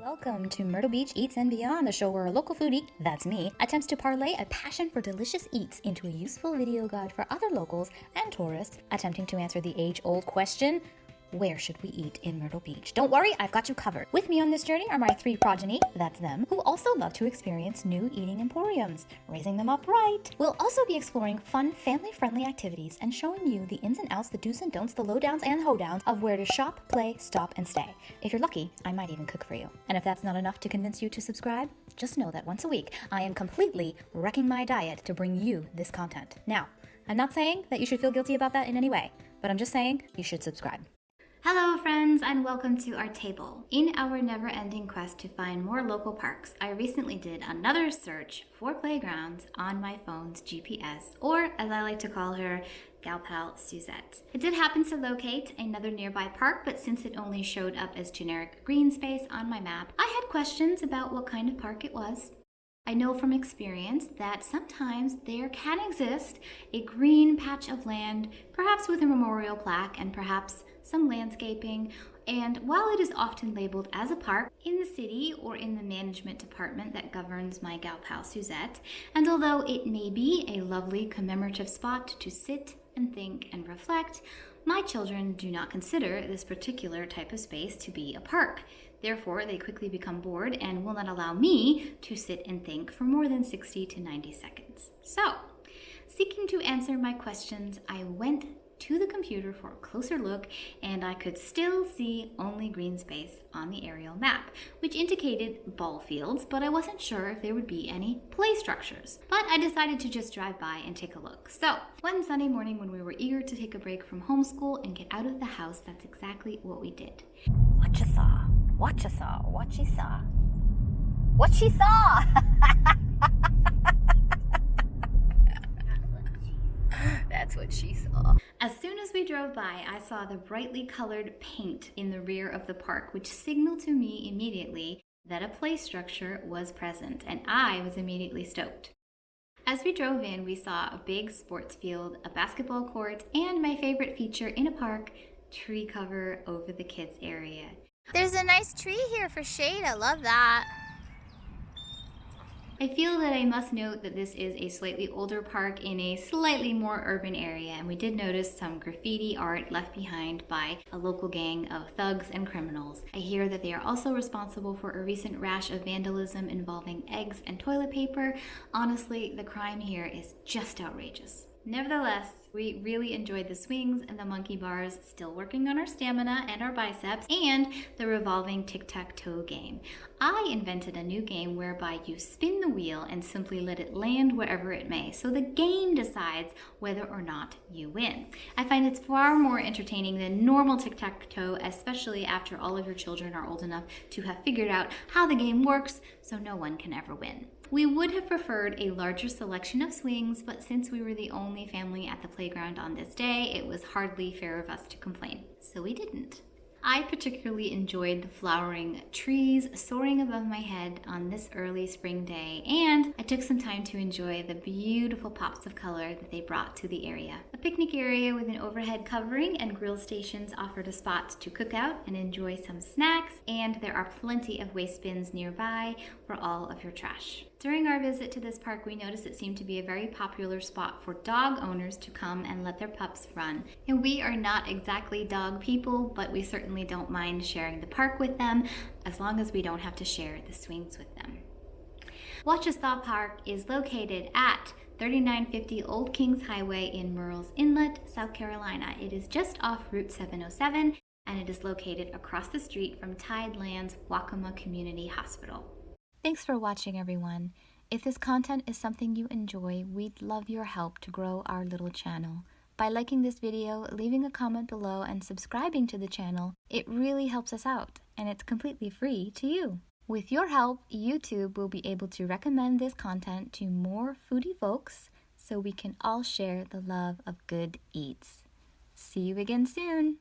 Welcome to Myrtle Beach Eats and Beyond, the show where a local foodie, that's me, attempts to parlay a passion for delicious eats into a useful video guide for other locals and tourists attempting to answer the age-old question, where should we eat in Myrtle Beach? Don't worry, I've got you covered. With me on this journey are my three progeny, that's them, who also love to experience new eating emporiums, raising them up right. We'll also be exploring fun, family-friendly activities and showing you the ins and outs, the do's and don'ts, the lowdowns and hoedowns of where to shop, play, stop, and stay. If you're lucky, I might even cook for you. And if that's not enough to convince you to subscribe, just know that once a week, I am completely wrecking my diet to bring you this content. Now, I'm not saying that you should feel guilty about that in any way, but I'm just saying you should subscribe. Hello friends, and welcome to our table. In our never-ending quest to find more local parks, I recently did another search for playgrounds on my phone's GPS, or as I like to call her, gal pal Suzette. It did happen to locate another nearby park, but since it only showed up as generic green space on my map, I had questions about what kind of park it was. I know from experience that sometimes there can exist a green patch of land, perhaps with a memorial plaque and perhaps some landscaping, and while it is often labeled as a park in the city or in the management department that governs my gal pal Suzette, and although it may be a lovely commemorative spot to sit and think and reflect, my children do not consider this particular type of space to be a park. Therefore, they quickly become bored and will not allow me to sit and think for more than 60 to 90 seconds. So, seeking to answer my questions, I went to the computer for a closer look, and I could still see only green space on the aerial map, which indicated ball fields, but I wasn't sure if there would be any play structures. But I decided to just drive by and take a look. So, one Sunday morning when we were eager to take a break from homeschool and get out of the house, that's exactly what we did. Wachesaw, Wachesaw, Wachesaw, Wachesaw! That's what she saw. As soon as we drove by, I saw the brightly colored paint in the rear of the park, which signaled to me immediately that a play structure was present, and I was immediately stoked. As we drove in, we saw a big sports field, a basketball court, and my favorite feature in a park, tree cover over the kids area. There's a nice tree here for shade. I love that. I feel that I must note that this is a slightly older park in a slightly more urban area, and we did notice some graffiti art left behind by a local gang of thugs and criminals. I hear that they are also responsible for a recent rash of vandalism involving eggs and toilet paper. Honestly, the crime here is just outrageous. Nevertheless, we really enjoyed the swings and the monkey bars, still working on our stamina and our biceps, and the revolving tic-tac-toe game. I invented a new game whereby you spin the wheel and simply let it land wherever it may, so the game decides whether or not you win. I find it's far more entertaining than normal tic-tac-toe, especially after all of your children are old enough to have figured out how the game works, so no one can ever win. We would have preferred a larger selection of swings, but since we were the only family at the playground on this day, it was hardly fair of us to complain, so we didn't. I particularly enjoyed the flowering trees soaring above my head on this early spring day, and I took some time to enjoy the beautiful pops of color that they brought to the area. A picnic area with an overhead covering and grill stations offered a spot to cook out and enjoy some snacks, and there are plenty of waste bins nearby for all of your trash. During our visit to this park, we noticed it seemed to be a very popular spot for dog owners to come and let their pups run. And we are not exactly dog people, but we certainly don't mind sharing the park with them as long as we don't have to share the swings with them. Wachesaw Park is located at 3950 Old Kings Highway in Murrells Inlet, South Carolina. It is just off Route 707, and it is located across the street from Tideland's Waccamaw Community Hospital. Thanks for watching, everyone. If this content is something you enjoy, we'd love your help to grow our little channel. By liking this video, leaving a comment below, and subscribing to the channel, it really helps us out, and it's completely free to you. With your help, YouTube will be able to recommend this content to more foodie folks so we can all share the love of good eats. See you again soon!